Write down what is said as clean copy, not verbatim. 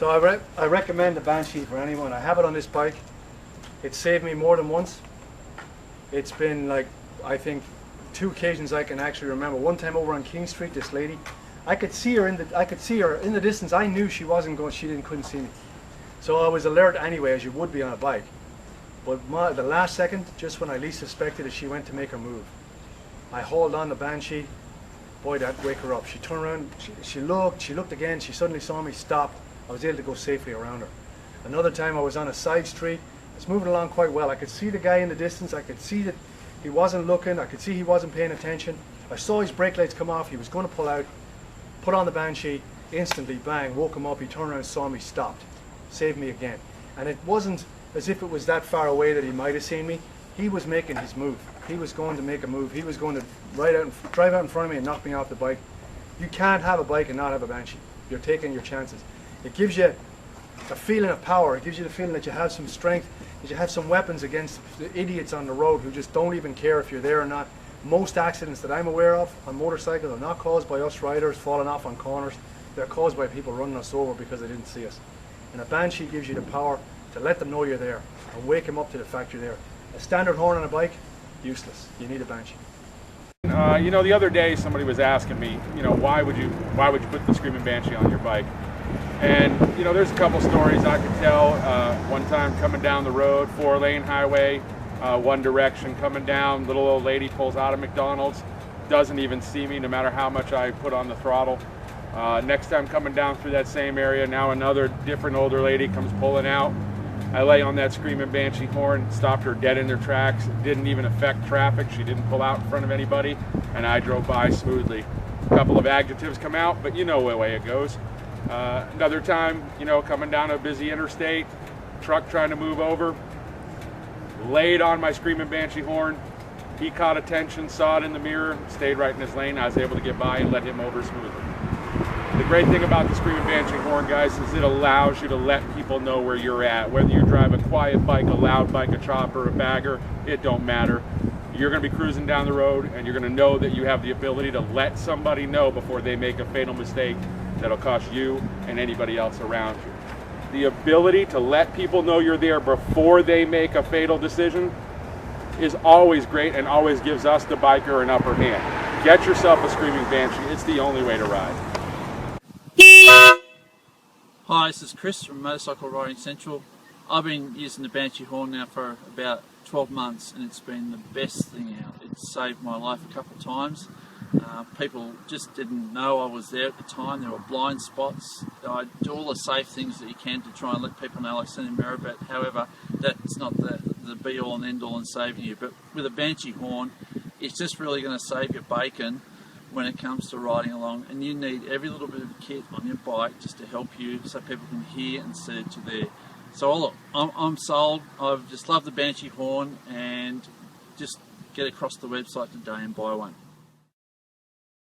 So I recommend the Banshee for anyone. I have it on this bike. It saved me more than once. It's been like, I think, 2 occasions I can actually remember. One time over on King Street, this lady, I could see her in the distance. I knew she wasn't going. Couldn't see me. So I was alert anyway, as you would be on a bike. But the last second, just when I least suspected it, she went to make her move. I hauled on the Banshee. Boy, that wake her up. She turned around. She looked again. She suddenly saw me, stopped. I was able to go safely around her. Another time I was on a side street. I was moving along quite well. I could see the guy in the distance. I could see that he wasn't looking. I could see he wasn't paying attention. I saw his brake lights come off. He was going to pull out. Put on the Banshee. Instantly, bang, woke him up. He turned around, saw me, stopped. Saved me again. And it wasn't as if it was that far away that he might have seen me. He was making his move. He was going to make a move. He was going to drive out in front of me and knock me off the bike. You can't have a bike and not have a Banshee. You're taking your chances. It gives you a feeling of power. It gives you the feeling that you have some strength, that you have some weapons against the idiots on the road who just don't even care if you're there or not. Most accidents that I'm aware of on motorcycles are not caused by us riders falling off on corners. They're caused by people running us over because they didn't see us. And a Banshee gives you the power to let them know you're there and wake them up to the fact you're there. A standard horn on a bike, useless. You need a Banshee. You know, the other day somebody was asking me, you know, why would you put the Screaming Banshee on your bike? And you know, there's a couple stories I could tell. One time coming down the road, 4-lane highway, one direction coming down, little old lady pulls out of McDonald's, doesn't even see me no matter how much I put on the throttle. Next time coming down through that same area, now another different older lady comes pulling out. I lay on that Screaming Banshee horn, stopped her dead in their tracks. It didn't even affect traffic. She didn't pull out in front of anybody, and I drove by smoothly. A couple of adjectives come out, but you know what way it goes. Another time, you know, coming down a busy interstate, truck trying to move over, laid on my Screaming Banshee horn. He caught attention, saw it in the mirror, stayed right in his lane. I was able to get by and let him over smoothly. The great thing about the Screaming Banshee horn, guys, is it allows you to let people know where you're at. Whether you drive a quiet bike, a loud bike, a chopper, a bagger, it don't matter. You're going to be cruising down the road, and you're going to know that you have the ability to let somebody know before they make a fatal mistake that'll cost you and anybody else around you. The ability to let people know you're there before they make a fatal decision is always great and always gives us, the biker, an upper hand. Get yourself a Screaming Banshee. It's the only way to ride. Hi, this is Chris from Motorcycle Riding Central. I've been using the Banshee horn now for about 12 months and it's been the best thing out. It's saved my life a couple of times. People just didn't know I was there at the time. There were blind spots. I do all the safe things that you can to try and let people know, like sending mirror, but however, that's not the be all and end all in saving you. But with a Banshee horn, it's just really going to save your bacon when it comes to riding along, and you need every little bit of kit on your bike just to help you so people can hear and see that you're there. So look, I'm sold. I've just loved the Banshee horn, and just get across the website today and buy one.